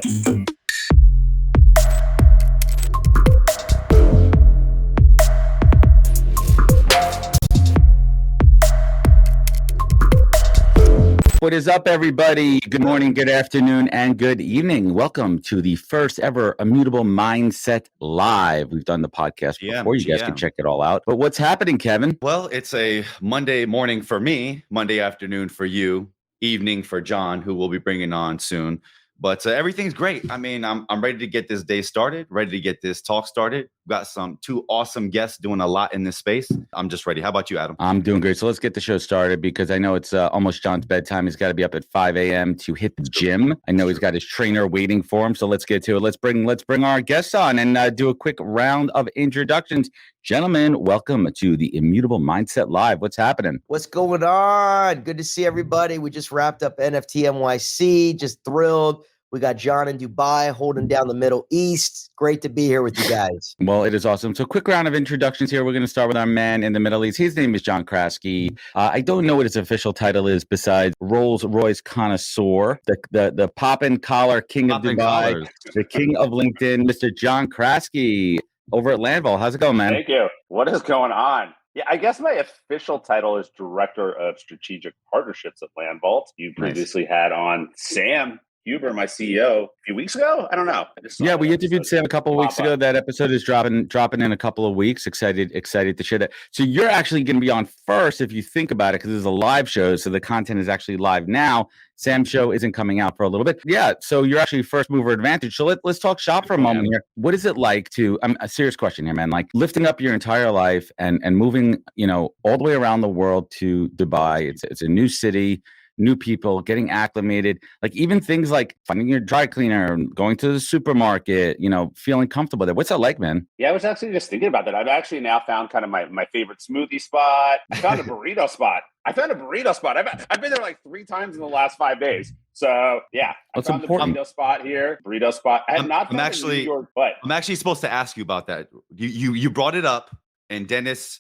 What is up, everybody? Good morning, good afternoon, and good evening. Welcome to the first ever Immutable Mindset Live. We've done the podcast before. You guys can check it all out. But what's happening, Kevin? Well, it's a Monday morning for me, Monday afternoon for you, evening for John, who we'll be bringing on soon. But everything's great. I mean, I'm ready to get this day started, ready to get this talk started. We've got two awesome guests doing a lot in this space. I'm just ready. How about you, Adam? I'm doing great. So let's get the show started because I know it's almost John's bedtime. He's got to be up at 5 a.m. to hit the gym. I know he's got his trainer waiting for him. So let's get to it. Let's bring our guests on and do a quick round of introductions. Gentlemen, welcome to the Immutable Mindset Live. What's happening? What's going on? Good to see everybody. We just wrapped up NFT NYC. Just thrilled. We got John in Dubai holding down the Middle East. Great to be here with you guys. Well, it is awesome. So quick round of introductions here. We're going to start with our man in the Middle East. His name is John Kraski. I don't know what his official title is besides Rolls Royce connoisseur, the poppin' collar king of Dubai, the king of LinkedIn, Mr. John Kraski over at Landval. How's it going, man? Thank you. What is going on? Yeah, I guess my official title is Director of Strategic Partnerships at Landvault. You previously had on Sam Huber, my CEO, a few weeks ago. I don't know. Yeah, we interviewed Sam a couple of weeks ago. That episode is dropping in a couple of weeks. Excited to share that. So you're actually going to be on first if you think about it, because this is a live show, so the content is actually live now. Sam's show isn't coming out for a little bit. Yeah, so you're actually first mover advantage. So let's talk shop for a moment here. What is it like to? A serious question here, man. Like lifting up your entire life and moving, all the way around the world to Dubai. It's a new city. New people, getting acclimated, like even things like finding your dry cleaner, going to the supermarket, feeling comfortable there. What's that like, man? Yeah, I was actually just thinking about that. I've actually now found kind of my favorite smoothie spot. I found a burrito spot. I've been there like 3 times in the last 5 days. So yeah, that's I found important. The burrito spot. I had not. I'm actually supposed to ask you about that. You brought it up, and Dennis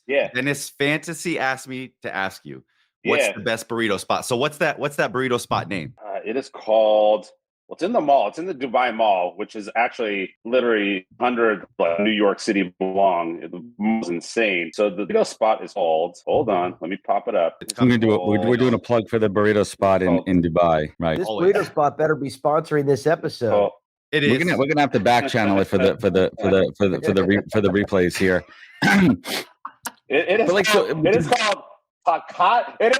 Fantasy asked me to ask you. What's the best burrito spot? So what's that burrito spot name? It is called, it's in the mall. It's in the Dubai Mall, which is actually literally 100 New York City long. It was insane. So the burrito spot is called, hold on, let me pop it up. We're doing a plug for the burrito spot in Dubai, right? This burrito spot better be sponsoring this episode. It is. We're gonna have to back channel it for the replays here. It is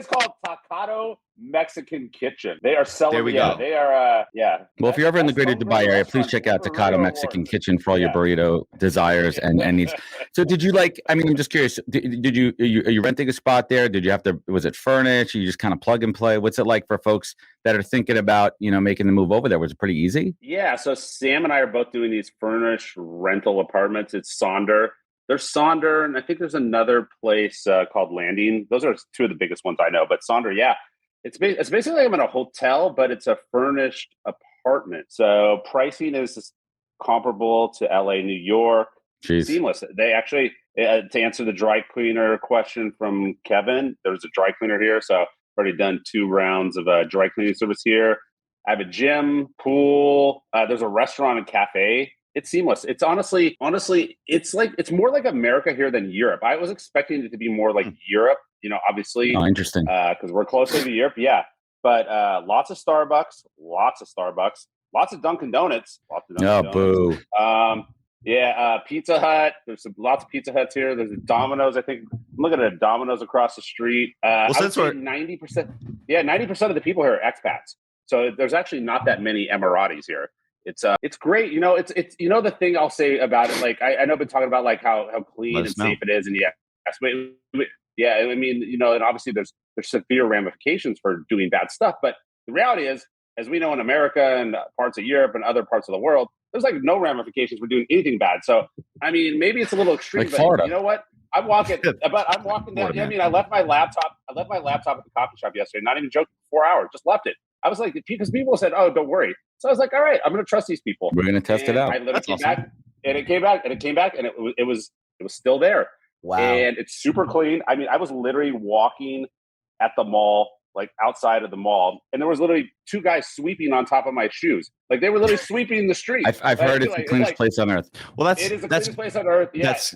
called Takado Mexican Kitchen. They are selling. There we go. They are. Well, if you're ever in the greater Dubai area, please check out Takado Mexican Kitchen for all your burrito desires and needs. So, did you I'm just curious. Did you are you renting a spot there? Did you have to? Was it furnished? You just kind of plug and play. What's it like for folks that are thinking about making the move over there? Was it pretty easy? Yeah. So Sam and I are both doing these furnished rental apartments. It's Sonder. There's Sonder, and I think there's another place called Landing. Those are 2 of the biggest ones I know. But Sonder, yeah, it's basically like I'm in a hotel, but it's a furnished apartment. So pricing is comparable to LA, New York. Jeez. Seamless. They actually, to answer the dry cleaner question from Kevin, there's a dry cleaner here. So I've already done 2 rounds of dry cleaning service here. I have a gym, pool. There's a restaurant and cafe. It's seamless. It's honestly, it's more like America here than Europe. I was expecting it to be more like Europe, obviously. Oh, interesting. Because we're closer to Europe, yeah. But lots of Starbucks, lots of Dunkin' Donuts. Boo. Pizza Hut. There's lots of Pizza Huts here. There's a Domino's. I think I'm looking at a Domino's across the street. I would say 90%. Yeah, 90% of the people here are expats. So there's actually not that many Emiratis here. It's great. It's the thing I'll say about it. Like I know I've been talking about like how clean and safe it is, and and obviously there's severe ramifications for doing bad stuff. But the reality is, as we know in America and parts of Europe and other parts of the world, there's like no ramifications for doing anything bad. So I mean, maybe it's a little extreme, but Florida. You know what? I'm walking down. I mean, I left my laptop at the coffee shop yesterday. Not even joking. 4 hours, just left it. I was like, because people said, "Oh, don't worry." So I was like, "All right, I'm going to trust these people." We're going to test it out. I literally came back, and it came back, and it was still there. Wow! And it's super clean. I mean, I was literally walking at the mall like outside of the mall, and there was literally 2 guys sweeping on top of my shoes. Like they were literally sweeping the street. I've heard it's the cleanest place on earth. Well, It is the cleanest place on earth. Yeah, it's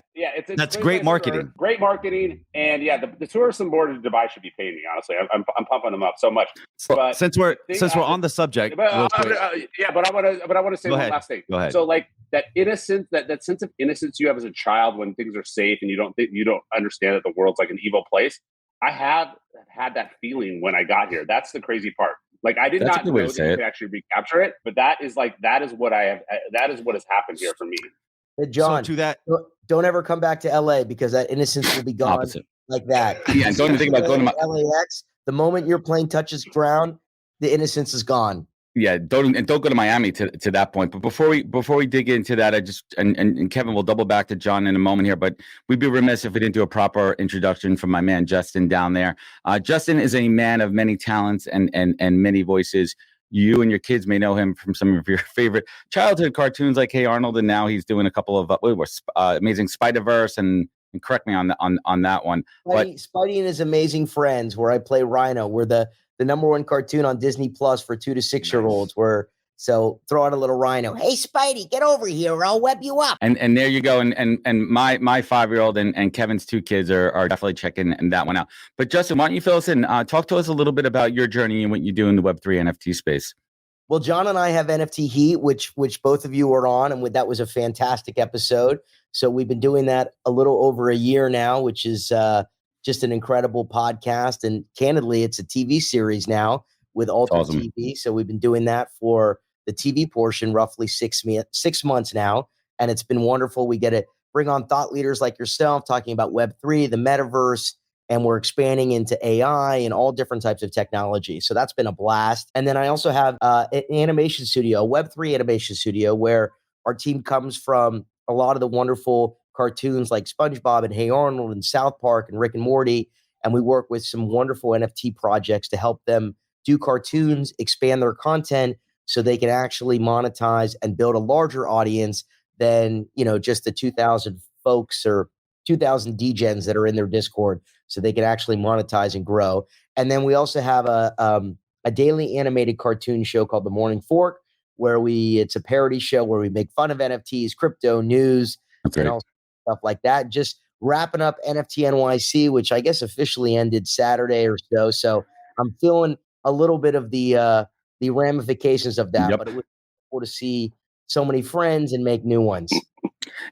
that's the great cleanest place on marketing. earth. Great marketing, and yeah, the tourism board of Dubai should be paying me. Honestly, I'm pumping them up so much. But Since we're on the subject, but real quick. but I want to say Go one ahead. last thing. Go ahead. So like that innocence, that sense of innocence you have as a child when things are safe and you don't understand that the world's like an evil place. I have had that feeling when I got here. That's the crazy part. Like I did That's a not good way know to that say you it. could actually recapture it, but that is what I have. That is what has happened here for me. Hey, John, So to that, don't ever come back to LA because that innocence will be gone Opposite. like that. Yeah, don't even think about going to LAX. The moment your plane touches ground, the innocence is gone. Yeah, don't go to Miami to that point. But before we dig into that, I just and Kevin will double back to John in a moment here. But we'd be remiss if we didn't do a proper introduction from my man Justin down there. Justin is a man of many talents and many voices. You and your kids may know him from some of your favorite childhood cartoons like Hey Arnold, and now he's doing a couple of Amazing Spider-Verse and correct me on that one. Spidey and his amazing friends, where I play Rhino. We're the number 1 cartoon on Disney Plus for 2 to 6 year olds. So throw out a little Rhino. Hey Spidey, get over here, or I'll web you up. And there you go. And my 5-year-old and Kevin's 2 kids are definitely checking that one out. But Justin, why don't you fill us in? Talk to us a little bit about your journey and what you do in the Web3 NFT space. Well, John and I have NFT Heat, which both of you are on, and that was a fantastic episode. So we've been doing that a little over a year now, which is just an incredible podcast. And candidly, it's a TV series now with Alter TV. So we've been doing that for the TV portion roughly 6 months now. And it's been wonderful. We get to bring on thought leaders like yourself talking about Web3, the metaverse, and we're expanding into AI and all different types of technology. So that's been a blast. And then I also have an animation studio, a Web3 animation studio, where our team comes from a lot of the wonderful cartoons like SpongeBob and Hey Arnold and South Park and Rick and Morty. And we work with some wonderful NFT projects to help them do cartoons, expand their content so they can actually monetize and build a larger audience than, just the 2,000 folks or 2,000 degens that are in their Discord, so they can actually monetize and grow. And then we also have a daily animated cartoon show called The Morning Fork, where it's a parody show where we make fun of NFTs, crypto news, and all stuff like that. Just wrapping up NFT NYC, which I guess officially ended Saturday or so. So I'm feeling a little bit of the ramifications of that, but it was cool to see so many friends and make new ones.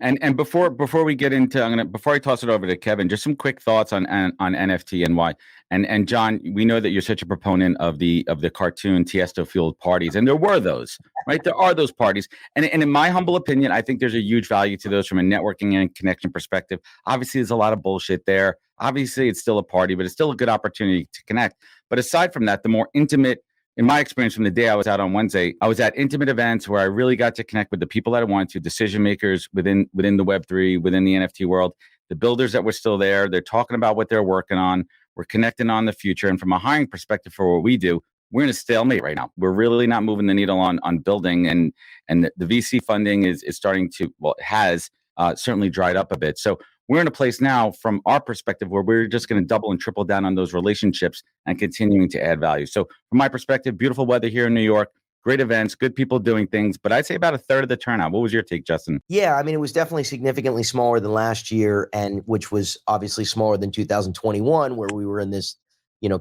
And before we get into, before I toss it over to Kevin, just some quick thoughts on NFT and why. And John, we know that you're such a proponent of the cartoon Tiesto fueled parties, and there were those, right? There are those parties, and in my humble opinion, I think there's a huge value to those from a networking and connection perspective. Obviously, there's a lot of bullshit there. Obviously, it's still a party, but it's still a good opportunity to connect. But aside from that, the more intimate. In my experience from the day I was out on Wednesday, I was at intimate events where I really got to connect with the people that I wanted to, decision makers within the Web3, within the NFT world, the builders that were still there. They're talking about what they're working on. We're connecting on the future. And from a hiring perspective for what we do, we're in a stalemate right now. We're really not moving the needle on building. And the VC funding is starting to, it has certainly dried up a bit. So we're in a place now from our perspective where we're just going to double and triple down on those relationships and continuing to add value. So from my perspective, beautiful weather here in New York, great events, good people doing things, but I'd say about a third of the turnout. What was your take, Justin? Yeah, I mean, it was definitely significantly smaller than last year, and which was obviously smaller than 2021, where we were in this,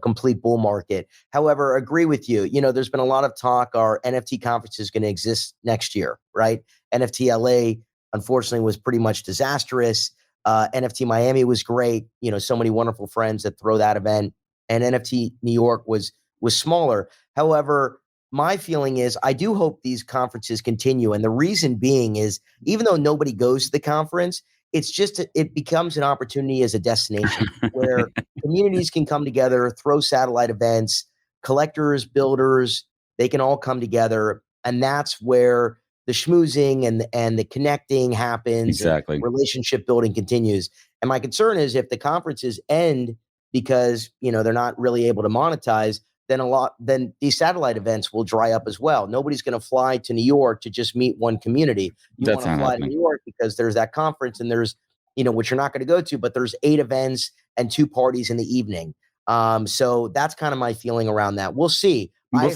complete bull market. However, agree with you. There's been a lot of talk. Our NFT conference is going to exist next year, right? NFT LA, unfortunately, was pretty much disastrous. NFT Miami was great. So many wonderful friends that throw that event, and NFT New York was smaller. However, my feeling is I do hope these conferences continue. And the reason being is even though nobody goes to the conference, it becomes an opportunity as a destination where communities can come together, throw satellite events, collectors, builders, they can all come together. And that's where the schmoozing and the connecting happens. Exactly. And relationship building continues. And my concern is if the conferences end because, they're not really able to monetize, then these satellite events will dry up as well. Nobody's going to fly to New York to just meet one community. You want to fly to New York because there's that conference and there's, which you're not going to go to, but there's 8 events and 2 parties in the evening. So that's kind of my feeling around that. We'll see. I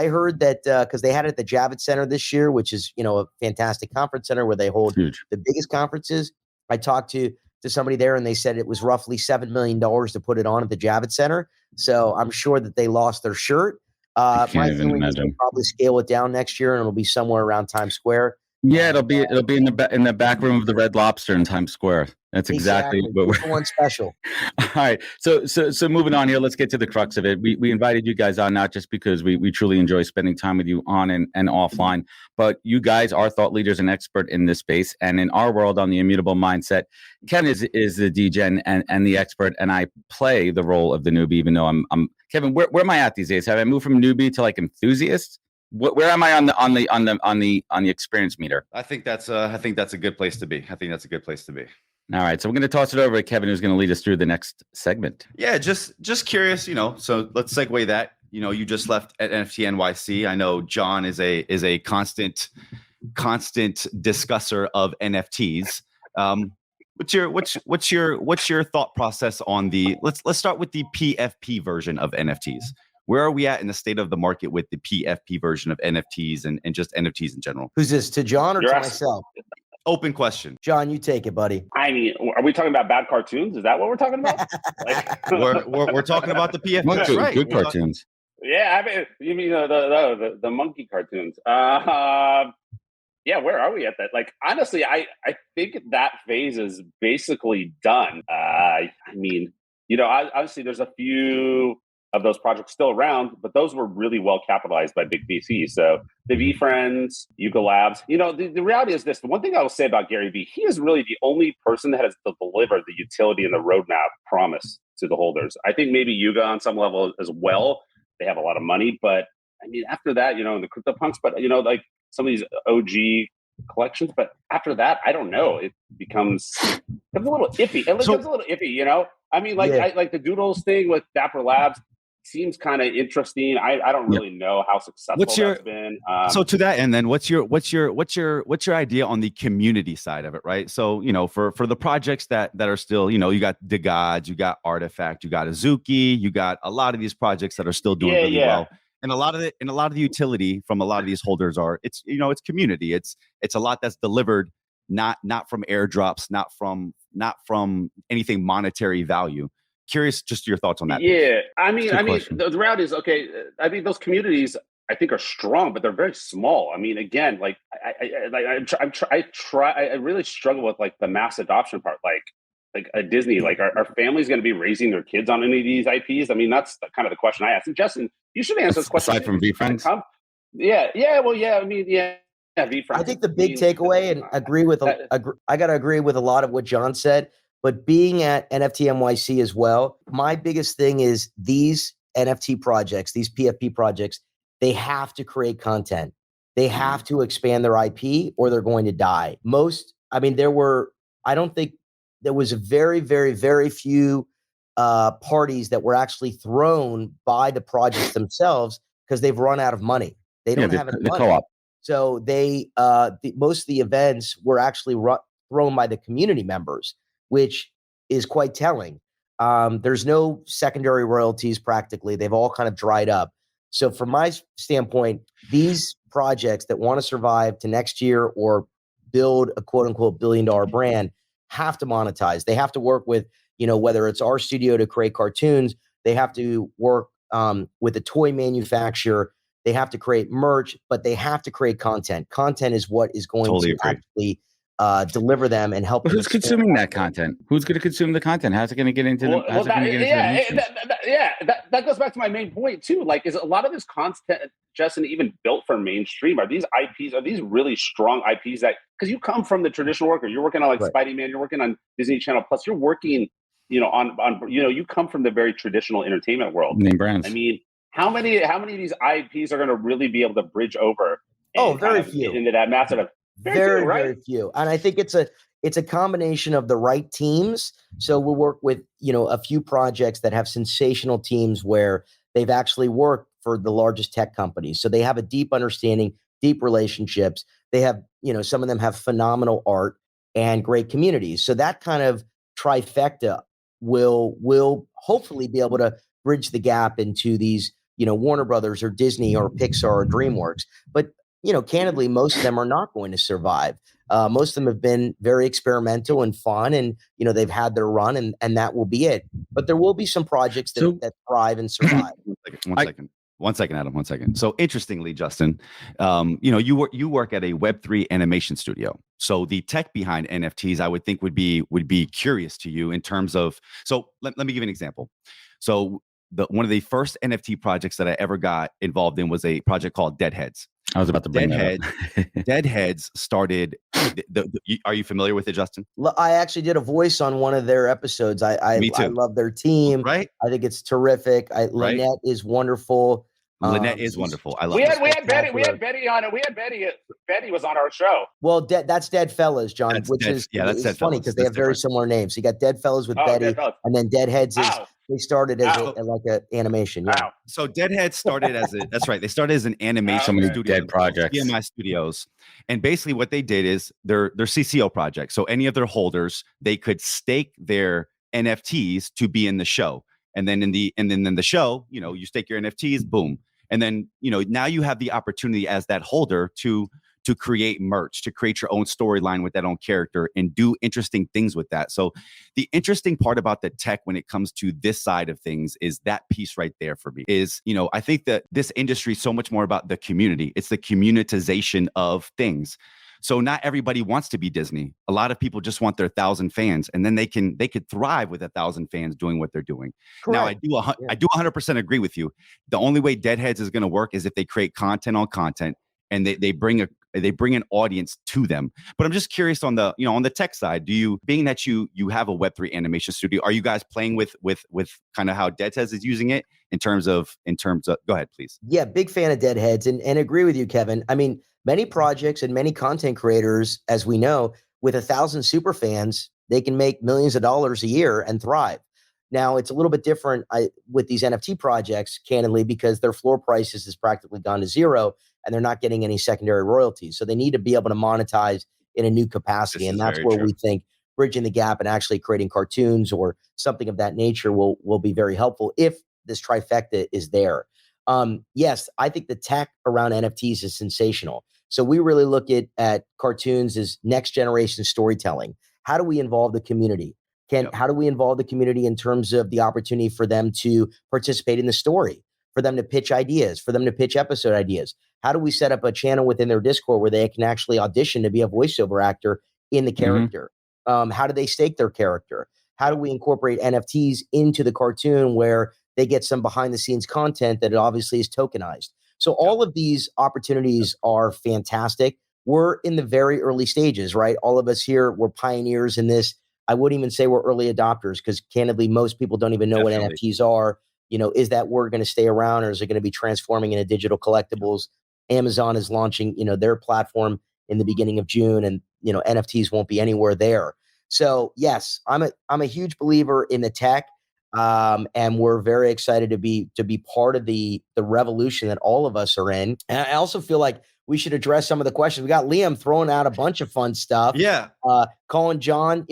heard that because they had it at the Javits Center this year, which is, a fantastic conference center where they hold the biggest conferences. I talked to somebody there and they said it was roughly $7 million to put it on at the Javits Center. So I'm sure that they lost their shirt. My feeling is they'll probably scale it down next year and it'll be somewhere around Times Square. Yeah, it'll be in the back room of the Red Lobster in Times Square. That's exactly what we're one special. All right. So moving on here, let's get to the crux of it. We invited you guys on not just because we truly enjoy spending time with you on and offline, but you guys are thought leaders and expert in this space. And in our world on the Immutable Mindset, Ken is the DJ and the expert, and I play the role of the newbie, even though I'm Kevin, where am I at these days? Have I moved from newbie to like enthusiast? Where am I on the experience meter? I think that's a good place to be. All right, so we're going to toss it over to Kevin, who's going to lead us through the next segment. Yeah, just curious, so let's segue that. You just left at NFT NYC. I know John is a constant discusser of NFTs. What's your thought process on the let's start with the PFP version of NFTs. Where are we at in the state of the market with the PFP version of NFTs and just NFTs in general? Who's this, to John or to myself? Open question. John, you take it, buddy. I mean, are we talking about bad cartoons? Is that what we're talking about? We're talking about the PFP, right? Good cartoons. Yeah, I mean, you mean the monkey cartoons? Yeah, where are we at that? Like, honestly, I think that phase is basically done. I mean, obviously, there's a few of those projects still around, but those were really well capitalized by big VCs. So the V-Friends, Yuga Labs, the reality is this. The one thing I will say about Gary Vee, he is really the only person that has delivered the utility and the roadmap promise to the holders. I think maybe Yuga on some level as well. They have a lot of money, but I mean, after that, the CryptoPunks, but like some of these OG collections, but after that, I don't know. It becomes a little iffy. I mean, like the Doodles thing with Dapper Labs seems kind of interesting. I don't really know how successful that's been. So to that end, then what's your idea on the community side of it, right? So for the projects that are still, you got The Gods, you got Artifact, you got Azuki, you got a lot of these projects that are still doing really well. And a lot of the utility from a lot of these holders it's community. It's a lot that's delivered not from airdrops, not from anything monetary value. Curious, just your thoughts on that. Yeah, I mean, the reality is, okay, I mean, those communities I think are strong, but they're very small. I mean, again, like I really struggle with like the mass adoption part, like a Disney, like are families going to be raising their kids on any of these IPs? I mean, that's kind of the question I asked. And Justin, you should answer this question. Aside from V-Friends? V-Friends. I think the big takeaway, and I got to agree with a lot of what John said, but being at NFT NYC as well, my biggest thing is these NFT projects, these PFP projects, they have to create content. They have to expand their IP or they're going to die. I don't think there was a very, very, very few parties that were actually thrown by the projects themselves because they've run out of money. They don't have any money. Co-op. So most of the events were actually thrown by the community members, which is quite telling. There's no secondary royalties practically. They've all kind of dried up. So from my standpoint, these projects that want to survive to next year or build a quote unquote $1 billion brand have to monetize. They have to work with, whether it's our studio to create cartoons, they have to work with a toy manufacturer. They have to create merch, but they have to create content. Content is what is going to actually deliver them and help. But who's consuming that content? Who's going to consume the content? How's it going to get into the? That goes back to my main point too. Like, is a lot of this content, Justin, even built for mainstream? Are these IPs? Are these really strong IPs that? Because you come from the traditional worker, you're working on like Spidey-Man, you're working on Disney Channel Plus, you're working, you come from the very traditional entertainment world. Name brands. I mean, how many of these IPs are going to really be able to bridge over? Very few into that massive. Very few. And I think it's a combination of the right teams. So we'll work with, a few projects that have sensational teams where they've actually worked for the largest tech companies. So they have a deep understanding, deep relationships. They have, some of them have phenomenal art and great communities. So that kind of trifecta will hopefully be able to bridge the gap into these, Warner Brothers or Disney or Pixar or DreamWorks. But, candidly, most of them are not going to survive. Most of them have been very experimental and fun, and, they've had their run, and that will be it. But there will be some projects that thrive and survive. One second, Adam. 1 second. So interestingly, Justin, you work at a Web3 animation studio. So the tech behind NFTs, I would think would be curious to you in terms of. So let me give you an example. So one of the first NFT projects that I ever got involved in was a project called Deadheads. I was about to bring that up. Deadheads started. Are you familiar with it, Justin? I actually did a voice on one of their episodes. Me too. I love their team. Right? I think it's terrific. Lynette is wonderful. Lynette is wonderful. I love. We had Betty. We had Betty on it. We had Betty. Betty was on our show. Well, that's Dead Fellas, John. That's it's Dead funny because they have very similar names. You got Dead Fellas with Betty, and then Deadheads is. They started as like an animation. Yeah. So Deadheads started as that's right. They started as an animation studio, dead projects, CMI Studios, and basically what they did is their CCO project. So any of their holders, they could stake their NFTs to be in the show, and then in the show, you stake your NFTs, boom, and then now you have the opportunity as that holder to create merch, to create your own storyline with that own character and do interesting things with that. So the interesting part about the tech when it comes to this side of things is that piece right there for me is, I think that this industry is so much more about the community. It's the communitization of things. So not everybody wants to be Disney. A lot of people just want their 1,000 fans, and then they could thrive with 1,000 fans doing what they're doing. Correct. Now I do 100% agree with you. The only way Deadheads is going to work is if they create content on content and they bring an audience to them. But I'm just curious on the tech side, being that you have a Web3 animation studio, are you guys playing with kind of how Deadheads is using it in terms of go ahead, please. Yeah, big fan of Deadheads and agree with you, Kevin. I mean, many projects and many content creators, as we know, with 1,000 super fans, they can make millions of dollars a year and thrive. Now, it's a little bit different with these NFT projects, candidly, because their floor prices has practically gone to zero and they're not getting any secondary royalties. So they need to be able to monetize in a new capacity. And that's where we think bridging the gap and actually creating cartoons or something of that nature will be very helpful if this trifecta is there. Yes, I think the tech around NFTs is sensational. So we really look at cartoons as next generation storytelling. How do we involve the community? How do we involve the community in terms of the opportunity for them to participate in the story, for them to pitch ideas, for them to pitch episode ideas? How do we set up a channel within their Discord where they can actually audition to be a voiceover actor in the character? How do they stake their character? How do we incorporate NFTs into the cartoon where they get some behind the scenes content that obviously is tokenized? So all of these opportunities are fantastic. We're in the very early stages, right? All of us here, we're pioneers in this. I wouldn't even say we're early adopters because candidly, most people don't even know what NFTs are. Is that word going to stay around or is it going to be transforming into digital collectibles? Amazon is launching, their platform in the beginning of June, and NFTs won't be anywhere there. So yes, I'm a huge believer in the tech, and we're very excited to be part of the revolution that all of us are in. And I also feel like we should address some of the questions. We got Liam throwing out a bunch of fun stuff. Yeah. Calling John,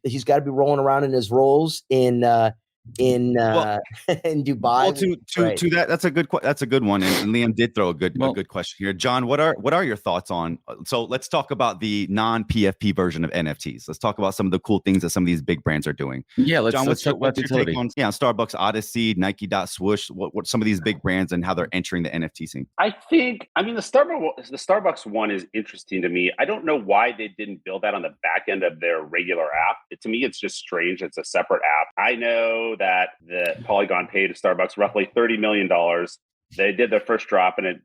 he's got to be rolling around in his rolls in Dubai. Well, to that, that's a good one. And Liam did throw a good question here. John, what are your thoughts on? So let's talk about the non-PFP version of NFTs. Let's talk about some of the cool things that some of these big brands are doing. Yeah, John, what's your take on Starbucks Odyssey, Nike Swoosh, what some of these big brands and how they're entering the NFT scene? I mean, the Starbucks one is interesting to me. I don't know why they didn't build that on the back end of their regular app. To me, it's just strange. It's a separate app. I know that the Polygon paid Starbucks roughly $30 million. They did their first drop and it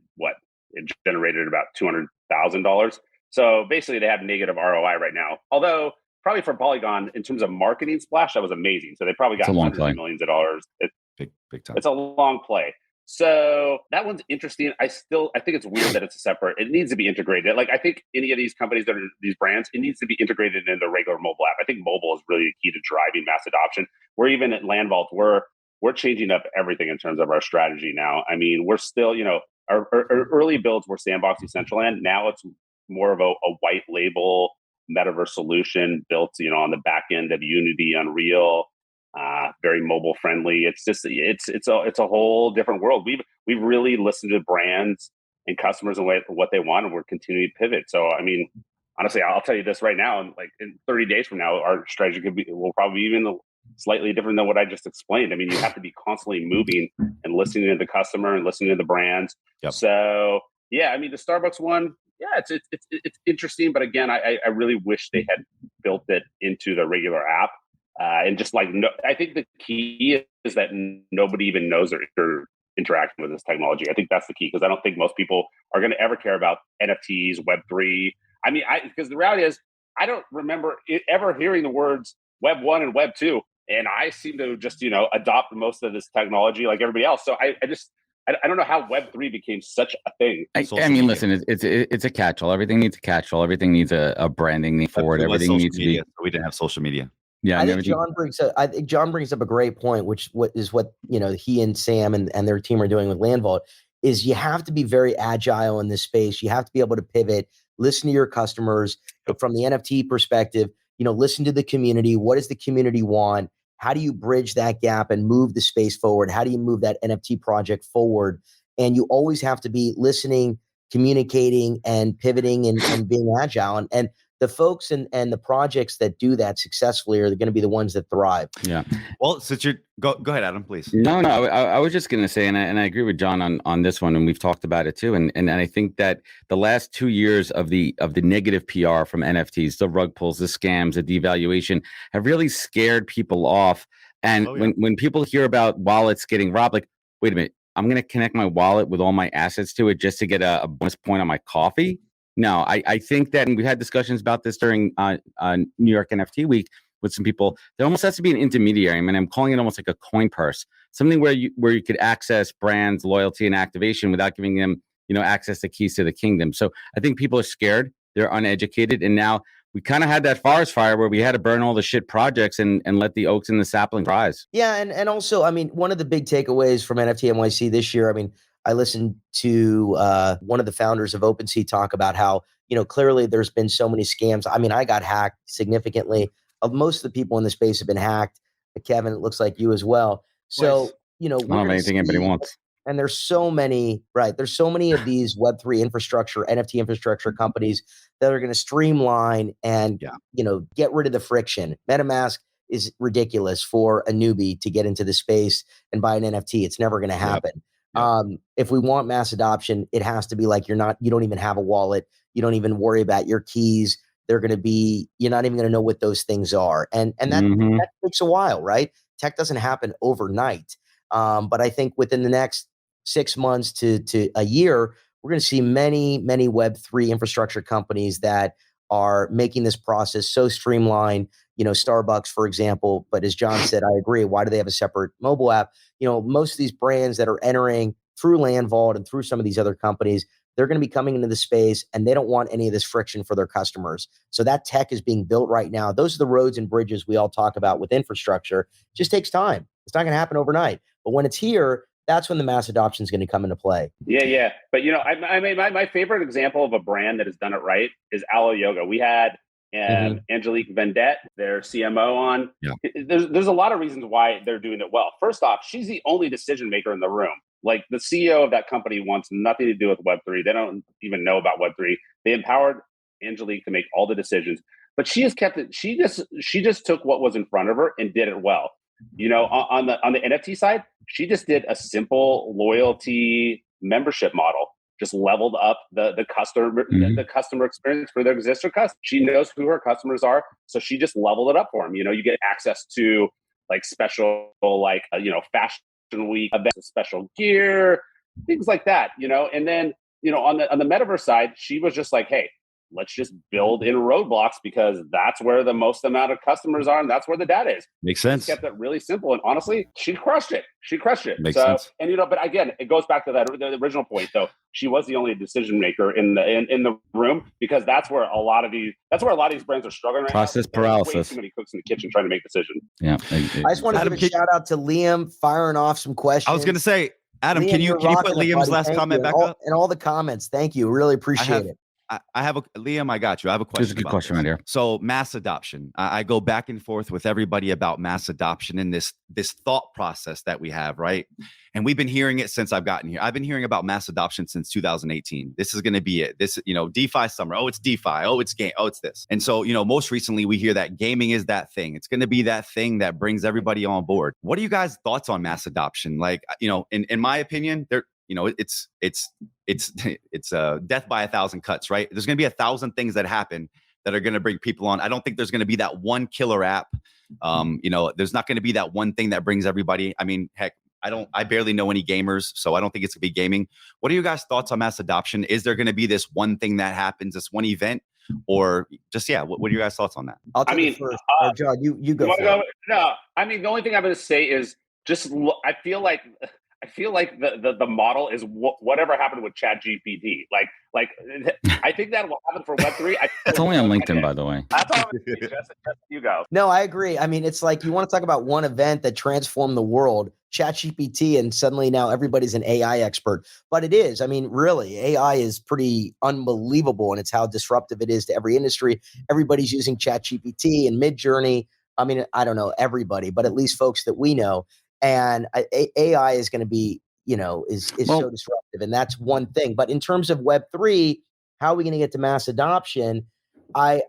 generated about $200,000. So basically they have negative ROI right now. Although probably for Polygon in terms of marketing splash, that was amazing. So they probably got hundreds of millions of dollars. Big time. It's a long play. So that one's interesting. I think it's weird that it's a separate. It needs to be integrated. Like I think any of these companies that are these brands, it needs to be integrated in the regular mobile app. I think mobile is really key to driving mass adoption. We're even at Land Vault, we're changing up everything in terms of our strategy now. I mean, we're still, our early builds were Sandbox Decentraland. Now it's more of a white label metaverse solution built, on the back end of Unity, Unreal. very mobile friendly. It's just it's a whole different world. We've really listened to brands and customers and what they want, and we're continuing to pivot. So I mean, honestly, I'll tell you this right now, and like in 30 days from now, our strategy will probably be even slightly different than what I just explained. I mean, you have to be constantly moving and listening to the customer and listening to the brands. Yep. So yeah, I mean, the Starbucks one, yeah, it's interesting, but again, I really wish they had built it into the regular app. And just like, I think the key is that nobody even knows they're interacting with this technology. I think that's the key, because I don't think most people are going to ever care about NFTs, Web3. I mean, because the reality is, I don't remember ever hearing the words Web 1 and Web 2. And I seem to just, adopt most of this technology like everybody else. So I don't know how Web3 became such a thing. I mean, listen, it's a catch-all. Everything needs a catch-all. Everything needs a branding name forward. Everything needs to be. We didn't have social media. Yeah, I think John brings up a great point, which is what he and Sam and their team are doing with LandVault. Is you have to be very agile in this space. You have to be able to pivot, listen to your customers from the NFT perspective. Listen to the community. What does the community want? How do you bridge that gap and move the space forward? How do you move that NFT project forward? And you always have to be listening, communicating, and pivoting and being agile. And the folks and the projects that do that successfully are going to be the ones that thrive. Yeah. Well, since you're go ahead, Adam, please. No. I was just going to say, and I agree with John on this one, and we've talked about it too. And I think that the last 2 years of the negative PR from NFTs, the rug pulls, the scams, the devaluation, have really scared people off. And when people hear about wallets getting robbed, like, wait a minute, I'm going to connect my wallet with all my assets to it just to get a bonus point on my coffee. No, I think that, and we had discussions about this during New York NFT Week with some people. There almost has to be an intermediary. I mean, I'm calling it almost like a coin purse, something where you could access brands, loyalty, and activation without giving them, access to keys to the kingdom. So I think people are scared, they're uneducated, and now we kind of had that forest fire where we had to burn all the shit projects and let the oaks and the saplings rise. Yeah, and also, I mean, one of the big takeaways from NFT NYC this year, I mean, I listened to one of the founders of OpenSea talk about how, clearly there's been so many scams. I mean, I got hacked significantly. Most of the people in the space have been hacked. Kevin, it looks like you as well. So, I don't have anything anybody wants. And there's so many, right? There's so many of these Web3 infrastructure, NFT infrastructure companies that are going to streamline and, get rid of the friction. MetaMask is ridiculous for a newbie to get into the space and buy an NFT. It's never going to happen. If we want mass adoption, it has to be like you don't even have a wallet. You don't even worry about your keys. You're not even going to know what those things are. And that takes a while, right? Tech doesn't happen overnight. But I think within the next 6 months to a year, we're going to see many, many Web3 infrastructure companies that are making this process so streamlined. Starbucks, for example. But as John said, I agree. Why do they have a separate mobile app? Most of these brands that are entering through LandVault and through some of these other companies, they're going to be coming into the space and they don't want any of this friction for their customers. So that tech is being built right now. Those are the roads and bridges we all talk about with infrastructure. It just takes time. It's not going to happen overnight. But when it's here, that's when the mass adoption is going to come into play. Yeah. But, I mean, my favorite example of a brand that has done it right is Aloe Yoga. We had Angelique Vendette, their CMO, on. Yeah. There's a lot of reasons why they're doing it well. First off, she's the only decision maker in the room. Like, the CEO of that company wants nothing to do with Web3. They don't even know about Web3. They empowered Angelique to make all the decisions, but she has kept it. She just took what was in front of her and did it well. On the NFT side, she just did a simple loyalty membership model. Just leveled up the customer experience for their existing customers. She knows who her customers are, so she just leveled it up for them. You get access to like special fashion week events, special gear, things like that. And then on the metaverse side, she was just like, hey, let's just build in roadblocks because that's where the most amount of customers are and that's where the data is. Makes sense. She kept it really simple, and honestly, she crushed it. Makes sense. And but again, it goes back to the original point though. She was the only decision maker in the room, because that's where a lot of these brands are struggling right Process now. paralysis. Way too many cooks in the kitchen trying to make decisions. Yeah. I just want to give a shout out to Liam firing off some questions. I was going to say, Adam, Liam, can you put Liam's last comment back up? And all the comments. Thank you. Really appreciate it. I have Liam, I got you. I have a question. There's a good question right here. So mass adoption. I go back and forth with everybody about mass adoption and this thought process that we have, right? And we've been hearing it since I've gotten here. I've been hearing about mass adoption since 2018. This is going to be it. This, DeFi summer. Oh, it's DeFi. Oh, it's game. Oh, it's this. And so, most recently we hear that gaming is that thing. It's going to be that thing that brings everybody on board. What are you guys' thoughts on mass adoption? Like, in my opinion, it's death by 1,000 cuts, right? There's going to be 1,000 things that happen that are going to bring people on. I don't think there's going to be that one killer app. There's not going to be that one thing that brings everybody. I mean, heck, I barely know any gamers, so I don't think it's going to be gaming. What are you guys' thoughts on mass adoption? Is there going to be this one thing that happens, this one event, or just, what are you guys' thoughts on that? I'll take it first. John, you go. No, I mean, the only thing I'm going to say is just, I feel like the model is whatever happened with ChatGPT. Like I think that will happen for Web3. It's only on LinkedIn, by the way. That's all I'm going to say. Justin, you go. No, I agree. I mean, it's like you want to talk about one event that transformed the world, ChatGPT, and suddenly now everybody's an AI expert. But it is. I mean, really, AI is pretty unbelievable, and it's how disruptive it is to every industry. Everybody's using ChatGPT and Midjourney. I mean, I don't know everybody, but at least folks that we know. And AI is going to be, is so disruptive. And that's one thing. But in terms of Web3, how are we going to get to mass adoption? I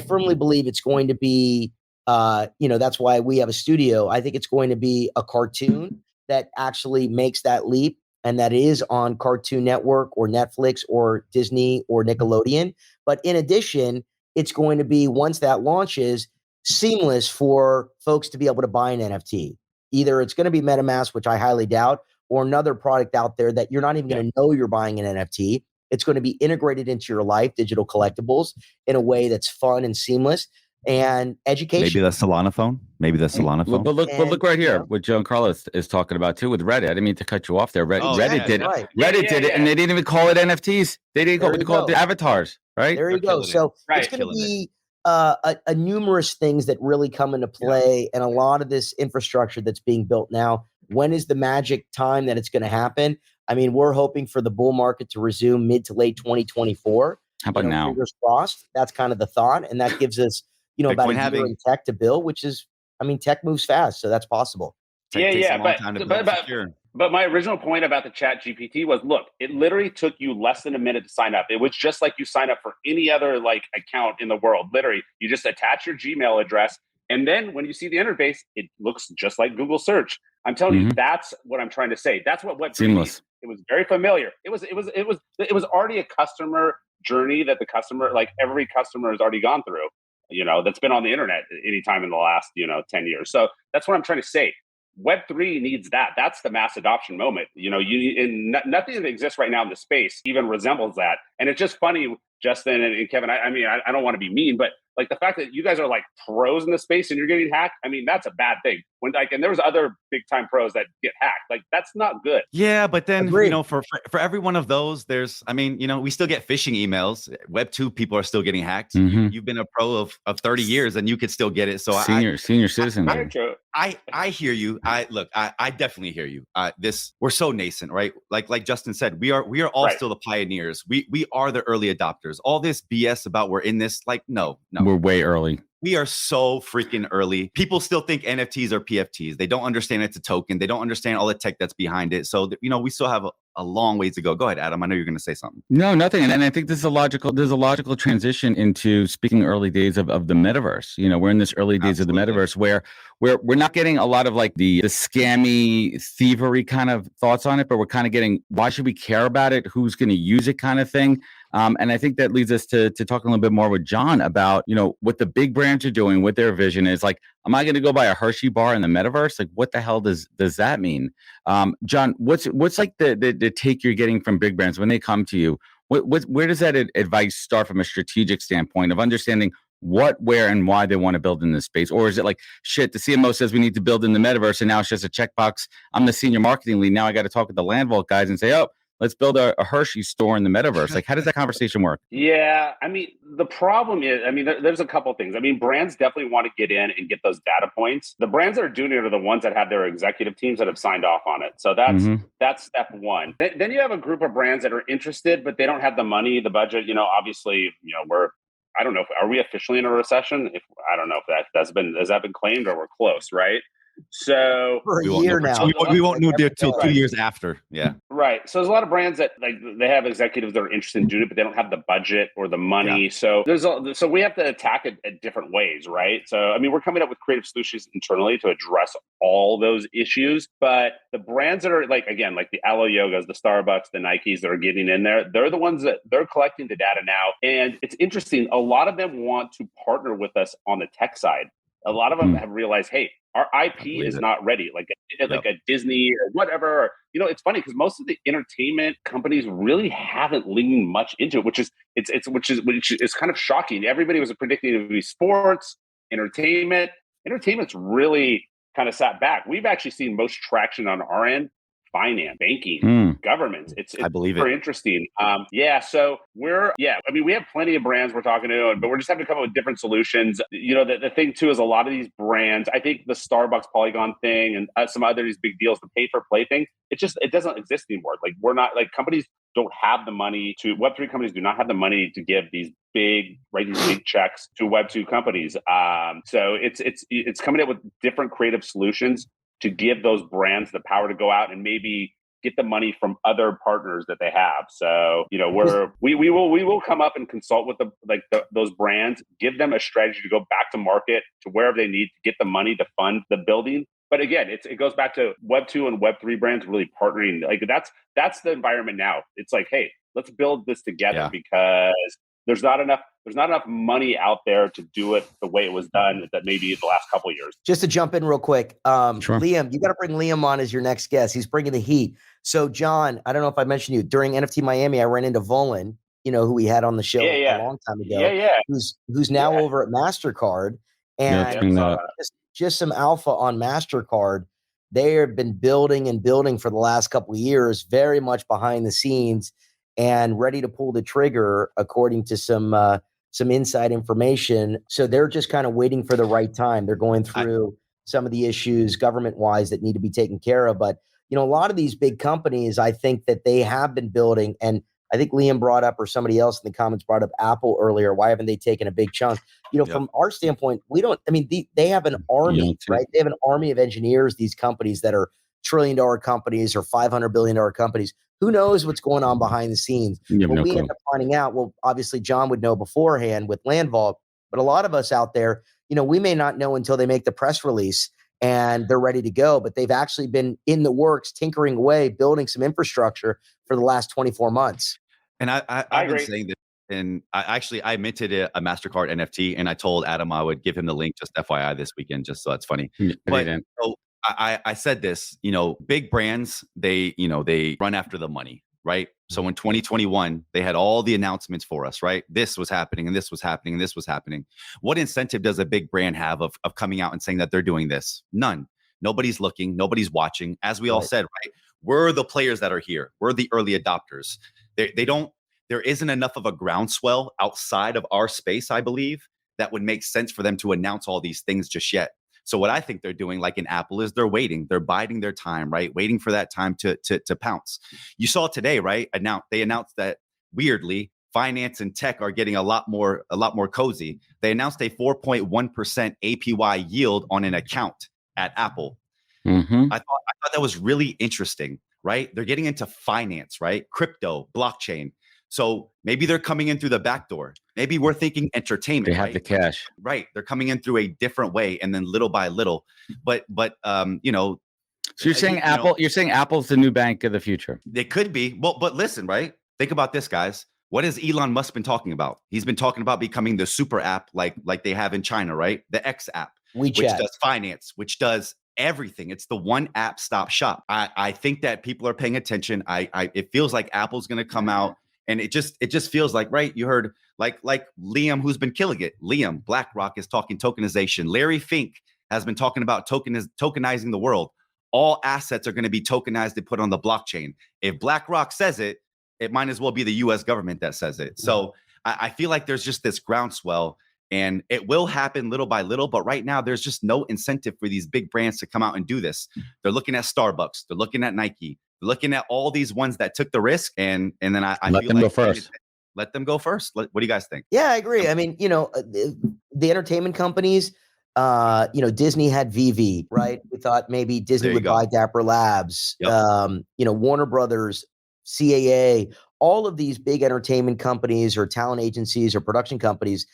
firmly believe it's going to be, that's why we have a studio. I think it's going to be a cartoon that actually makes that leap, and that is on Cartoon Network or Netflix or Disney or Nickelodeon. But in addition, it's going to be, once that launches, seamless for folks to be able to buy an NFT. Either it's going to be MetaMask, which I highly doubt, or another product out there that you're not even going to know you're buying an NFT. It's going to be integrated into your life, digital collectibles, in a way that's fun and seamless and education. Maybe the Solana phone. But look right here, what Giancarlo is talking about too with Reddit. I didn't mean to cut you off there. Reddit did it. Right. Reddit did it, and they didn't even call it NFTs. They didn't call it the avatars, right? There you go. So it's going to be a numerous things that really come into play, and a lot of this infrastructure that's being built now. When is the magic time that it's going to happen? I mean, we're hoping for the bull market to resume mid to late 2024. How about now? Fingers crossed. That's kind of the thought, and that gives us, about a year in tech to build, which is, I mean, tech moves fast, so that's possible. But my original point about the ChatGPT was, look, it literally took you less than a minute to sign up. It was just like you sign up for any other account in the world. Literally, you just attach your Gmail address, and then when you see the interface, it looks just like Google search. I'm telling you, that's what I'm trying to say. That's what Web3 seamless. It was very familiar. It was already a customer journey that the customer, every customer has already gone through. That's been on the internet anytime in the last 10 years. So that's what I'm trying to say. Web3 needs that. That's the mass adoption moment. Nothing that exists right now in the space even resembles that. And it's just funny, Justin and Kevin. I mean, I don't want to be mean, but the fact that you guys are pros in the space and you're getting hacked, I mean, that's a bad thing. And there was other big time pros that get hacked. That's not good. Yeah, but then for every one of those, there's, we still get phishing emails. Web2 people are still getting hacked. You've been a pro of 30 years and you could still get it. So senior citizen. I hear you. I definitely hear you. We're so nascent, right? Like Justin said, we are all still the pioneers. We are the early adopters. All this BS about we're in this, no. We're way early. We are so freaking early. People still think NFTs are PFTs. They don't understand it's a token. They don't understand all the tech that's behind it. So, we still have a long ways to go. Go ahead, Adam. I know you're going to say something. No, nothing. And I think there's a logical transition into speaking early days of the metaverse. We're in this early days of the metaverse where we're not getting a lot of the scammy thievery kind of thoughts on it, but we're kind of getting, why should we care about it? Who's going to use it kind of thing. And I think that leads us to talk a little bit more with John about, what the big brands are doing, what their vision is. Am I going to go buy a Hershey bar in the metaverse? What the hell does that mean? John, what's the take you're getting from big brands when they come to you? Where does that advice start from a strategic standpoint of understanding what, where, and why they want to build in this space? Or is it shit, the CMO says we need to build in the metaverse and now it's just a checkbox. I'm the senior marketing lead. Now I got to talk with the land vault guys and say, oh, let's build a Hershey store in the metaverse. Like, how does that conversation work? Yeah, I mean, the problem is, I mean, there's a couple things. I mean, brands definitely want to get in and get those data points. The brands that are doing it are the ones that have their executive teams that have signed off on it. So that's step one. Then you have a group of brands that are interested, but they don't have the money, the budget. Obviously, I don't know. Are we officially in a recession? I don't know if has that been claimed, or we're close, right? So for a year now. We won't know till 2 years after. Yeah. Right. So there's a lot of brands that they have executives that are interested in doing it, but they don't have the budget or the money. Yeah. So we have to attack it at different ways, right? So I mean, we're coming up with creative solutions internally to address all those issues. But the brands that are like the Alo Yogas, the Starbucks, the Nikes that are getting in there, they're the ones that they're collecting the data now. And it's interesting. A lot of them want to partner with us on the tech side. A lot of them have realized, hey, our IP is not ready, like a Disney or whatever. It's funny because most of the entertainment companies really haven't leaned much into it, which is kind of shocking. Everybody was predicting it would be sports, entertainment. Entertainment's really kind of sat back. We've actually seen most traction on our end, finance, banking, governments. It's I believe super interesting. So we have plenty of brands we're talking to, but we're just having to come up with different solutions. The thing too is a lot of these brands, I think the Starbucks Polygon thing and some other these big deals, the pay for play thing, it doesn't exist anymore. Like we're not companies don't have the money to Web3 companies do not have the money to give these big checks to Web2 companies. So it's coming up with different creative solutions to give those brands the power to go out and maybe get the money from other partners that they have. So, we will come up and consult with those brands, give them a strategy to go back to market to wherever they need to get the money to fund the building. But again, it goes back to Web2 and Web3 brands really partnering. Like that's the environment now. It's like, hey, let's build this together because there's not enough money out there to do it the way it was done that maybe the last couple of years. Just to jump in real quick, Sure. Liam, you got to bring Liam on as your next guest. He's bringing the heat. So John, I don't know if I mentioned you during NFT Miami, I ran into Volan, who we had on the show a long time ago, who's now over at MasterCard, and just some alpha on MasterCard. They have been building and building for the last couple of years, very much behind the scenes and ready to pull the trigger, according to some inside information. So they're just kind of waiting for the right time. They're going through some of the issues government-wise that need to be taken care of. But, a lot of these big companies, I think that they have been building, and I think Liam brought up, or somebody else in the comments brought up Apple earlier. Why haven't they taken a big chunk? From our standpoint, they have an army, right? They have an army of engineers, these companies that are $1 trillion companies or $500 billion companies. Who knows what's going on behind the scenes? But we end up finding out. Well, obviously, John would know beforehand with Landvault, but a lot of us out there, we may not know until they make the press release and they're ready to go. But they've actually been in the works, tinkering away, building some infrastructure for the last 24 months. And I've been saying this, and I minted a MasterCard NFT, and I told Adam I would give him the link, just FYI, this weekend, just so that's funny. But I said this, big brands, they run after the money, right? So in 2021, they had all the announcements for us, right? This was happening and this was happening and this was happening. What incentive does a big brand have of coming out and saying that they're doing this? None. Nobody's looking, nobody's watching. As we all said, right? We're the players that are here. We're the early adopters. There isn't enough of a groundswell outside of our space, I believe, that would make sense for them to announce all these things just yet. So what I think they're doing, like in Apple, is they're waiting. They're biding their time, right? Waiting for that time to pounce. You saw today, right? They announced that weirdly, finance and tech are getting a lot more cozy. They announced a 4.1% APY yield on an account at Apple. Mm-hmm. I thought that was really interesting, right? They're getting into finance, right? Crypto, blockchain. So maybe they're coming in through the back door. Maybe we're thinking entertainment. They have the cash, right? They're coming in through a different way, and then little by little. But So you're saying Apple? You're saying Apple's the new bank of the future? They could be. Well, but listen, right? Think about this, guys. What has Elon Musk been talking about? He's been talking about becoming the super app, like they have in China, right? The X app, WeChat, which does finance, which does everything. It's the one app stop shop. I think that people are paying attention. It feels like Apple's going to come out. And it just feels like, right? You heard like Liam, who's been killing it. Liam, BlackRock is talking tokenization. Larry Fink has been talking about tokenizing the world. all assets are going to be tokenized and put on the blockchain. If BlackRock says it, it might as well be the US government that says it. So I feel like there's just this groundswell, and it will happen little by little. But right now, there's just no incentive for these big brands to come out and do this. They're looking at Starbucks. They're looking at Nike. They're looking at all these ones that took the risk. And then I let feel them like go first. let them go first. What do you guys think? Yeah, I agree. I mean, the entertainment companies, Disney had VV, right? We thought maybe Disney would buy Dapper Labs, Warner Brothers, CAA, all of these big entertainment companies or talent agencies or production companies.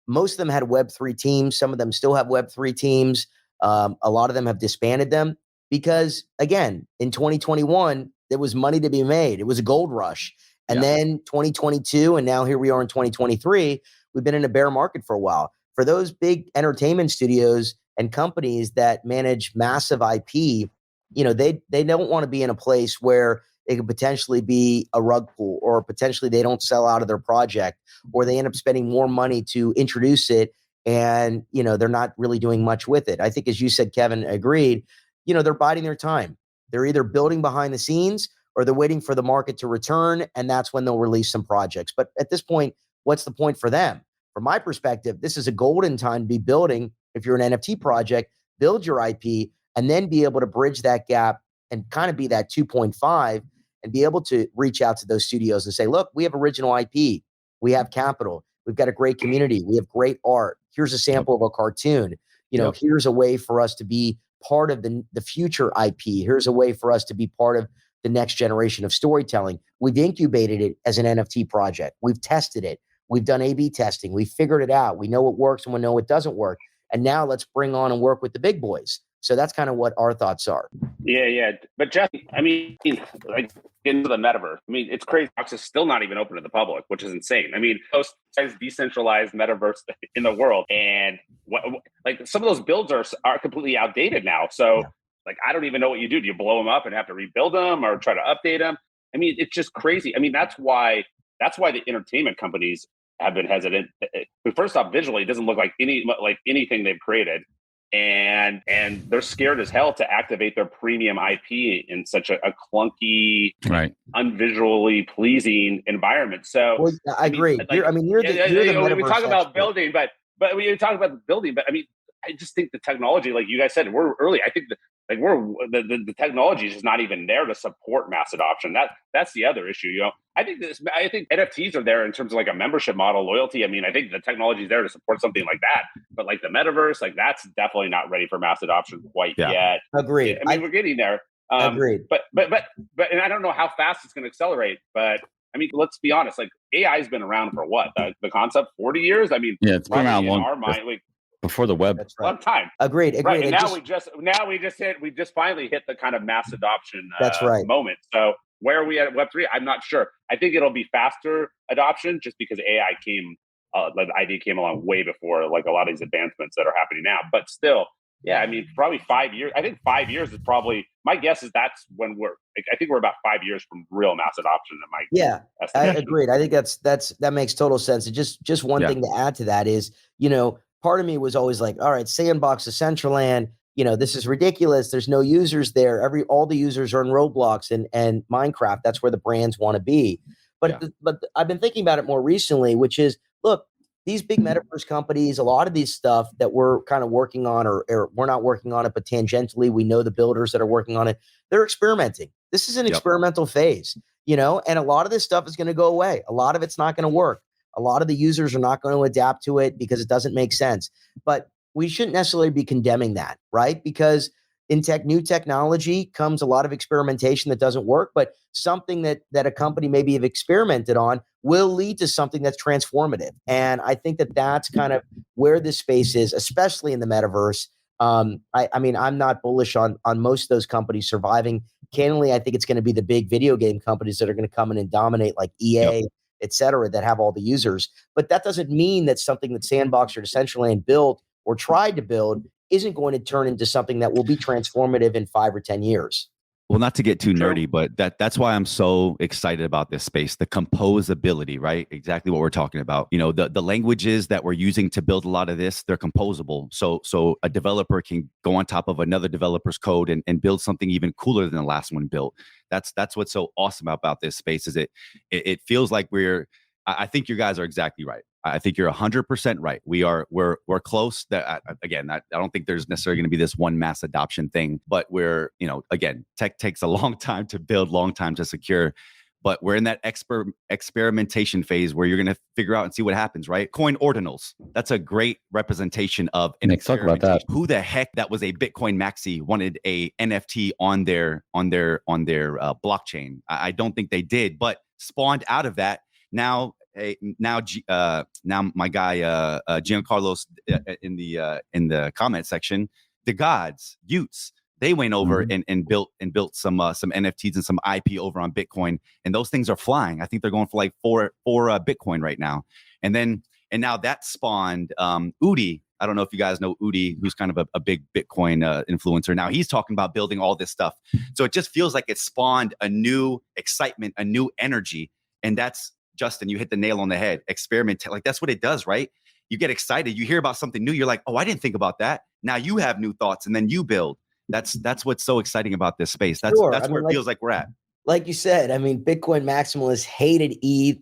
Most of them had Web3 teams. Some of them still have Web3 teams. A lot of them have disbanded them because, again, in 2021, there was money to be made. It was a gold rush. And then 2022, and now here we are in 2023, we've been in a bear market for a while. For those big entertainment studios and companies that manage massive IP, they don't want to be in a place where it could potentially be a rug pull, or potentially they don't sell out of their project, or they end up spending more money to introduce it, and they're not really doing much with it. I think, as you said, Kevin, agreed, they're biding their time. They're either building behind the scenes or they're waiting for the market to return, and that's when they'll release some projects. But at this point, what's the point for them? From my perspective, this is a golden time to be building. If you're an NFT project, build your IP and then be able to bridge that gap and kind of be that 2.5 and be able to reach out to those studios and say, look, we have original IP. We have capital. We've got a great community. We have great art. Here's a sample of a cartoon. Here's a way for us to be part of the future IP. Here's a way for us to be part of the next generation of storytelling. We've incubated it as an NFT project. We've tested it. We've done A/B testing. We've figured it out. We know what works and we know what doesn't work. And now let's bring on and work with the big boys. So that's kind of what our thoughts are. Yeah. But Jeff, I mean, like into the metaverse. I mean, it's crazy. Box is still not even open to the public, which is insane. I mean, most decentralized metaverse in the world, and like some of those builds are completely outdated now. So like, I don't even know what you do. Do you blow them up and have to rebuild them or try to update them? I mean, it's just crazy. I mean, that's why the entertainment companies have been hesitant. But first off, visually, it doesn't look like anything they've created. And they're scared as hell to activate their premium IP in such a clunky, unvisually pleasing environment. So I agree. You're the metaverse we talk about building, but we talk about the building. But I mean, I just think the technology, like you guys said, we're early. I think the technology is just not even there to support mass adoption. That's the other issue. I think NFTs are there in terms of like a membership model, loyalty. I mean, I think the technology is there to support something like that. But like the metaverse, like that's definitely not ready for mass adoption quite yet. Agreed. I mean, we're getting there. Agreed. But and I don't know how fast it's going to accelerate. But I mean, let's be honest. Like AI has been around for what the concept 40 years. I mean, it's been around long. In our mind, like before the web. That's right. Long time. Agreed. Right. And now we just finally hit the kind of mass adoption moment. So where are we at Web3? I'm not sure. I think it'll be faster adoption just because AI the idea came along way before like a lot of these advancements that are happening now. But still, I mean, probably 5 years. I think 5 years is probably, my guess is that's when I think we're about 5 years from real mass adoption. I agreed. I think that makes total sense. And just one thing to add to that is, part of me was always like, all right, Sandbox is Decentraland. This is ridiculous. There's no users there. All the users are in Roblox and Minecraft. That's where the brands want to be. But I've been thinking about it more recently, which is, look, these big metaverse companies, a lot of these stuff that we're kind of working on, or we're not working on it, but tangentially, we know the builders that are working on it. They're experimenting. This is an experimental phase, and a lot of this stuff is going to go away. A lot of it's not going to work. A lot of the users are not going to adapt to it because it doesn't make sense. But we shouldn't necessarily be condemning that, right? Because in new technology comes a lot of experimentation that doesn't work, but something that a company maybe have experimented on will lead to something that's transformative. And I think that's kind of where this space is, especially in the metaverse. I mean, I'm not bullish on most of those companies surviving. Candidly, I think it's going to be the big video game companies that are going to come in and dominate, like EA, et cetera, that have all the users. But that doesn't mean that something that Sandbox or Decentraland built or tried to build isn't going to turn into something that will be transformative in 5 or 10 years. Well, not to get too nerdy, but that's why I'm so excited about this space, the composability, right? Exactly what we're talking about. You know, the languages that we're using to build a lot of this, they're composable. So a developer can go on top of another developer's code and build something even cooler than the last one built. That's what's so awesome about this space is it feels like I think you guys are exactly right. I think you're 100% right. We're close. That again, I don't think there's necessarily going to be this one mass adoption thing, but again, tech takes a long time to build, long time to secure. But we're in that experimentation phase where you're going to figure out and see what happens, right? Coin ordinals. That's a great representation of an Let's talk about that. Who the heck that was a Bitcoin maxi wanted a NFT on their blockchain? I don't think they did, but spawned out of that. Now my guy Giancarlos in the comment section, the gods, Utes, they went over and built some NFTs and some IP over on Bitcoin, and those things are flying. I think they're going for like four Bitcoin right now. And now that spawned Udi. I don't know if you guys know Udi, who's kind of a big Bitcoin influencer. Now he's talking about building all this stuff. So it just feels like it spawned a new excitement, a new energy, and that's Justin, you hit the nail on the head. Experiment, like that's what it does, right? You get excited, you hear about something new, you're like, oh, I didn't think about that. Now you have new thoughts, and then you build. That's what's so exciting about this space. That's where it feels like we're at. Like you said, I mean, Bitcoin maximalists hated ETH,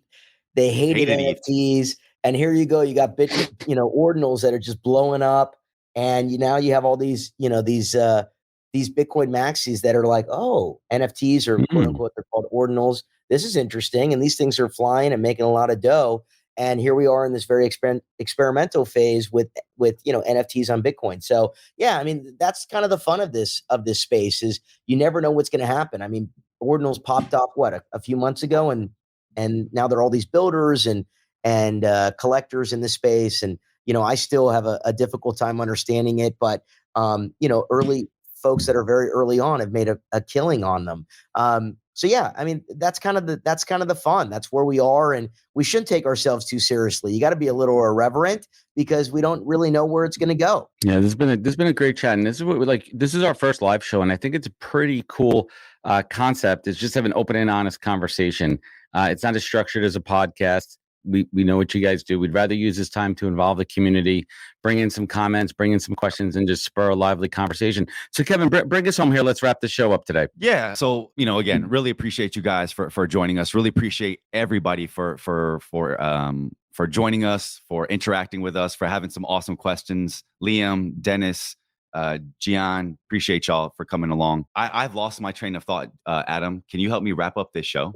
they hated NFTs, and here you go, you got Bitcoin, ordinals that are just blowing up, and now you have all these, these Bitcoin maxis that are like, oh, NFTs are quote unquote, they're called ordinals. This is interesting. And these things are flying and making a lot of dough. And here we are in this very experimental phase with NFTs on Bitcoin. So yeah, I mean, that's kind of the fun of this space is you never know what's going to happen. I mean, ordinals popped up a few months ago, and now there are all these builders and collectors in this space. And I still have a difficult time understanding it, but early folks that are very early on have made a killing on them. So yeah, I mean, that's kind of the fun. That's where we are, and we shouldn't take ourselves too seriously. You got to be a little irreverent because we don't really know where it's going to go. Yeah, this has been a great chat, and this is what we like. This is our first live show, and I think it's a pretty cool concept. It's just have an open and honest conversation. It's not as structured as a podcast. We know what you guys do. We'd rather use this time to involve the community, bring in some comments, bring in some questions, and just spur a lively conversation. So, Kevin, bring us home here. Let's wrap the show up today. Yeah. So, again, really appreciate you guys for joining us. Really appreciate everybody for joining us, for interacting with us, for having some awesome questions. Liam, Dennis, Gian, appreciate y'all for coming along. I've lost my train of thought. Adam, can you help me wrap up this show?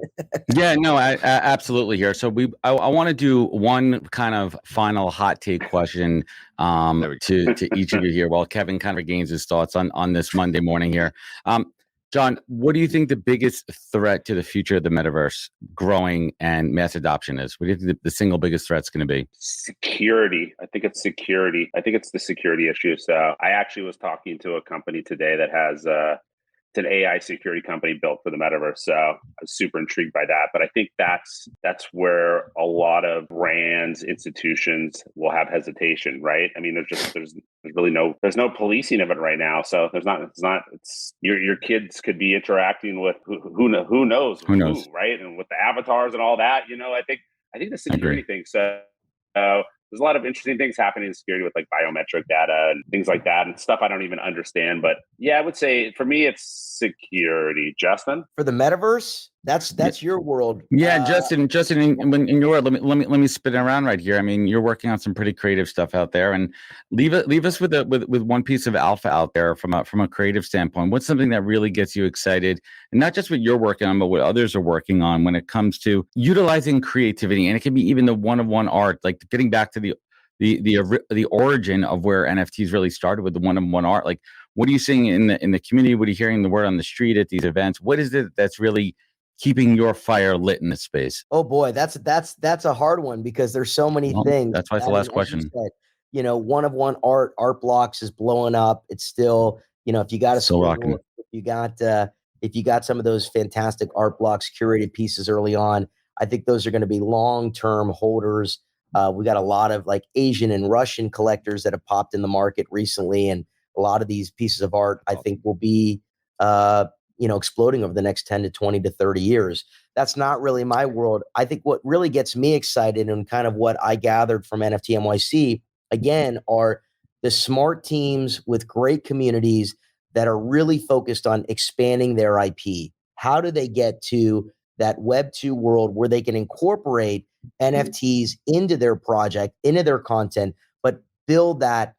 Yeah, no, I absolutely here. So I want to do one kind of final hot take question to each of you here while Kevin kind of regains his thoughts on this Monday morning here. John, what do you think the biggest threat to the future of the metaverse growing and mass adoption is? What do you think the single biggest threat is going to be? Security. I think it's security. I think it's the security issue. So I actually was talking to a company today that has it's an AI security company built for the metaverse. So I was super intrigued by that. But I think that's where a lot of brands, institutions will have hesitation, right? I mean, there's really no policing of it right now. So it's your kids could be interacting with who knows, right? And with the avatars and all that, I think the security thing. So there's a lot of interesting things happening in security with like biometric data and things like that and stuff I don't even understand. But yeah, I would say for me, it's security. Justin? For the metaverse? That's your world. Yeah, Justin, in your world, let me spin it around right here. I mean, you're working on some pretty creative stuff out there, and leave us with one piece of alpha out there from a creative standpoint. What's something that really gets you excited, and not just what you're working on, but what others are working on when it comes to utilizing creativity, and it can be even the one-of-one art, like getting back to the origin of where NFTs really started with the one-of-one art. Like, what are you seeing in the community? What are you hearing the word on the street at these events? What is it that's really keeping your fire lit in this space? Oh boy, that's a hard one because there's so many things. That's why it's the last question. One-of-one art blocks is blowing up. It's still, if you got if you got some of those fantastic art blocks, curated pieces early on, I think those are going to be long-term holders. We got a lot of like Asian and Russian collectors that have popped in the market recently, and a lot of these pieces of art I think will be exploding over the next 10 to 20 to 30 years. That's not really my world. I think what really gets me excited and kind of what I gathered from NFT NYC, again, are the smart teams with great communities that are really focused on expanding their IP. How do they get to that Web 2 world where they can incorporate NFTs into their project, into their content, but build that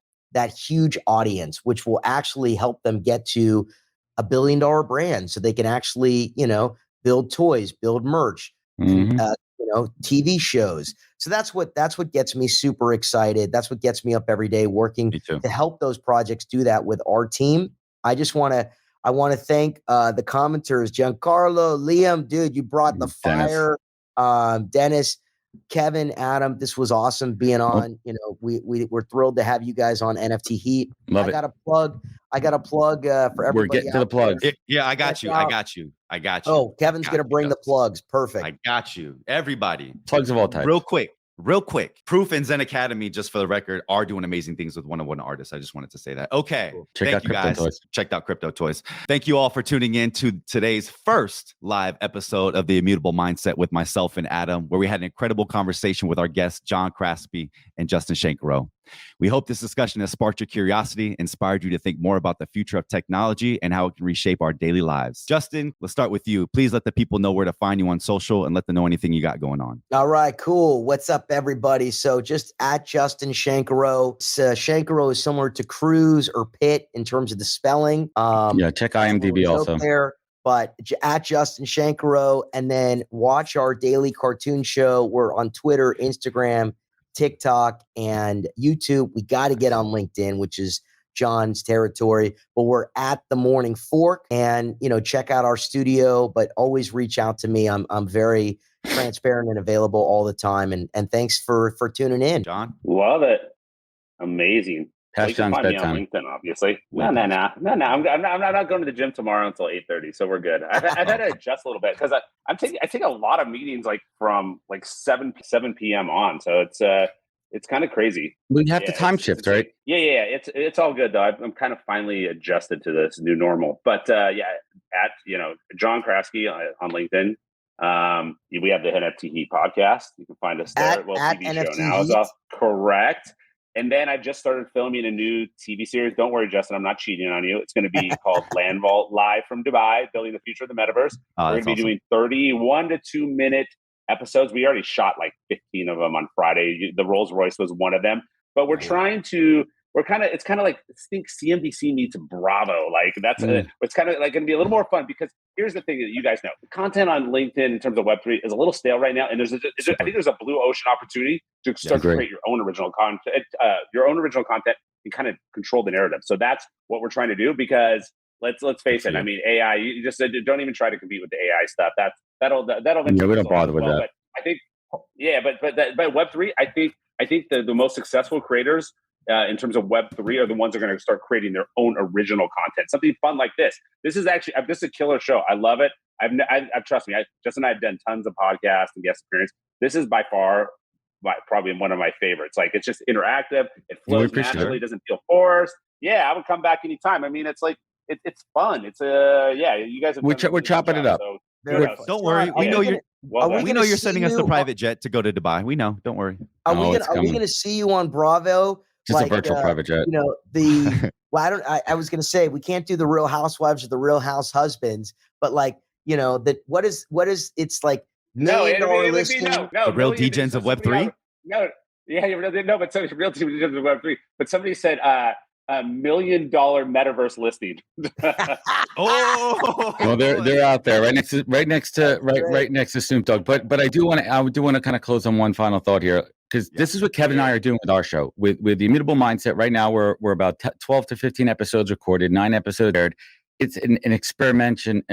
huge audience, which will actually help them get to $1 billion brand, so they can actually, build toys, build merch, TV shows. So that's what gets me super excited. That's what gets me up every day working to help those projects do that with our team. I want to thank the commenters, Giancarlo, Liam, dude, you brought the fire. Dennis, Kevin, Adam, this was awesome being on. We're thrilled to have you guys on NFT Heat. I got a plug for everybody. We're getting to the plugs. I got you. Oh, Kevin's going to bring the plugs. Perfect. I got you. Everybody. Plugs of all types. Real quick. Proof and Zen Academy, just for the record, are doing amazing things with one-on-one artists. I just wanted to say that. Okay. Check out Crypto Toys. Checked out Crypto Toys. Thank you all for tuning in to today's first live episode of The Immutable Mindset with myself and Adam, where we had an incredible conversation with our guests, John Kraski and Justin Shenkarow. We hope this discussion has sparked your curiosity, inspired you to think more about the future of technology and how it can reshape our daily lives. Justin, let's start with you. Please let the people know where to find you on social and let them know anything you got going on. All right, cool. What's up, everybody? So just at Justin Shenkarow. Shenkarow is similar to Cruz or Pitt in terms of the spelling. Check IMDb also. But at Justin Shenkarow, and then watch our daily cartoon show. We're on Twitter, Instagram, TikTok, and YouTube. We got to get on LinkedIn, which is John's territory, but we're at the Morning Fork, and check out our studio, but always reach out to me. I'm very transparent and available all the time. And thanks for tuning in. John, love it. Amazing. Past John's find bedtime. me on LinkedIn, obviously. No. I'm not going to the gym tomorrow until 8:30, so we're good. I've had to adjust a little bit because I take a lot of meetings from 7 p.m. on, so it's kind of crazy. We have to time shift, right? Yeah. It's all good though. I'm kind of finally adjusted to this new normal. But at John Kraski on LinkedIn. We have the NFT Heat podcast. You can find us there. At TV NFT show now Heat. is off. Correct. And then I just started filming a new TV series. Don't worry, Justin, I'm not cheating on you. It's going to be called Land Vault, live from Dubai, building the future of the metaverse. We're going to be doing 31 to 2 minute episodes. We already shot 15 of them on Friday. The Rolls Royce was one of them. But we're trying to. It's kind of like think CNBC meets Bravo. It's kind of going to be a little more fun because here's the thing that you guys know: the content on LinkedIn in terms of Web3 is a little stale right now, and I think there's a blue ocean opportunity to start to create your own original content, and kind of control the narrative. So that's what we're trying to do because let's face it. I mean, AI. You just said don't even try to compete with the AI stuff. That'll. Yeah, we don't bother with that. But I think, but Web3. I think the most successful creators. In terms of Web3 are the ones that are going to start creating their own original content, something fun like this. This is a killer show. I love it. Trust me, Justin and I have done tons of podcasts and guest appearances. This is by far probably one of my favorites. It's just interactive. It flows naturally. It doesn't feel forced. Yeah, I would come back anytime. I mean, it's fun. It's you guys have we're chopping it up. So, don't worry. We know you're sending us the private jet to go to Dubai. We know. Don't worry. Are we going to see you on Bravo? Just a virtual private jet. I was going to say we can't do the Real Housewives or the Real House Husbands, but what is it's like $1 million listing. The real DJs of Web3. But so real DJs of Web3. But somebody said $1 million metaverse listing. Well, they're out there right next to Snoop Dogg. But I do want to kind of close on one final thought here. Because this is what Kevin and I are doing with our show. With the Immutable Mindset, right now we're about 12 to 15 episodes recorded, 9 episodes aired. It's an experiment for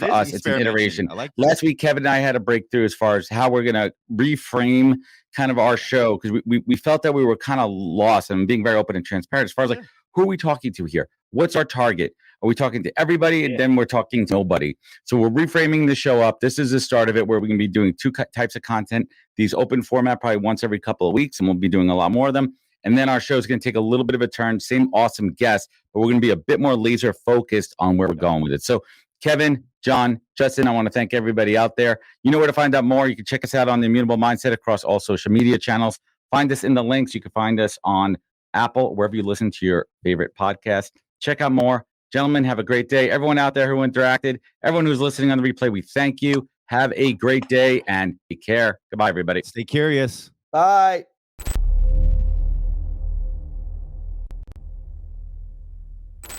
us. It's an iteration. Last week, Kevin and I had a breakthrough as far as how we're going to reframe kind of our show because we felt that we were kind of lost and being very open and transparent as far as who are we talking to here? What's our target? Are we talking to everybody and then we're talking to nobody? So we're reframing the show up. This is the start of it where we're going to be doing 2 types of content. These open format probably once every couple of weeks, and we'll be doing a lot more of them. And then our show is going to take a little bit of a turn. Same awesome guest, but we're going to be a bit more laser focused on where we're going with it. So Kevin, John, Justin, I want to thank everybody out there. You know where to find out more. You can check us out on the Immutable Mindset across all social media channels. Find us in the links. You can find us on Apple, wherever you listen to your favorite podcast. Check out more. Gentlemen, have a great day. Everyone out there who interacted, everyone who's listening on the replay, we thank you. Have a great day and take care. Goodbye, everybody. Stay curious. Bye.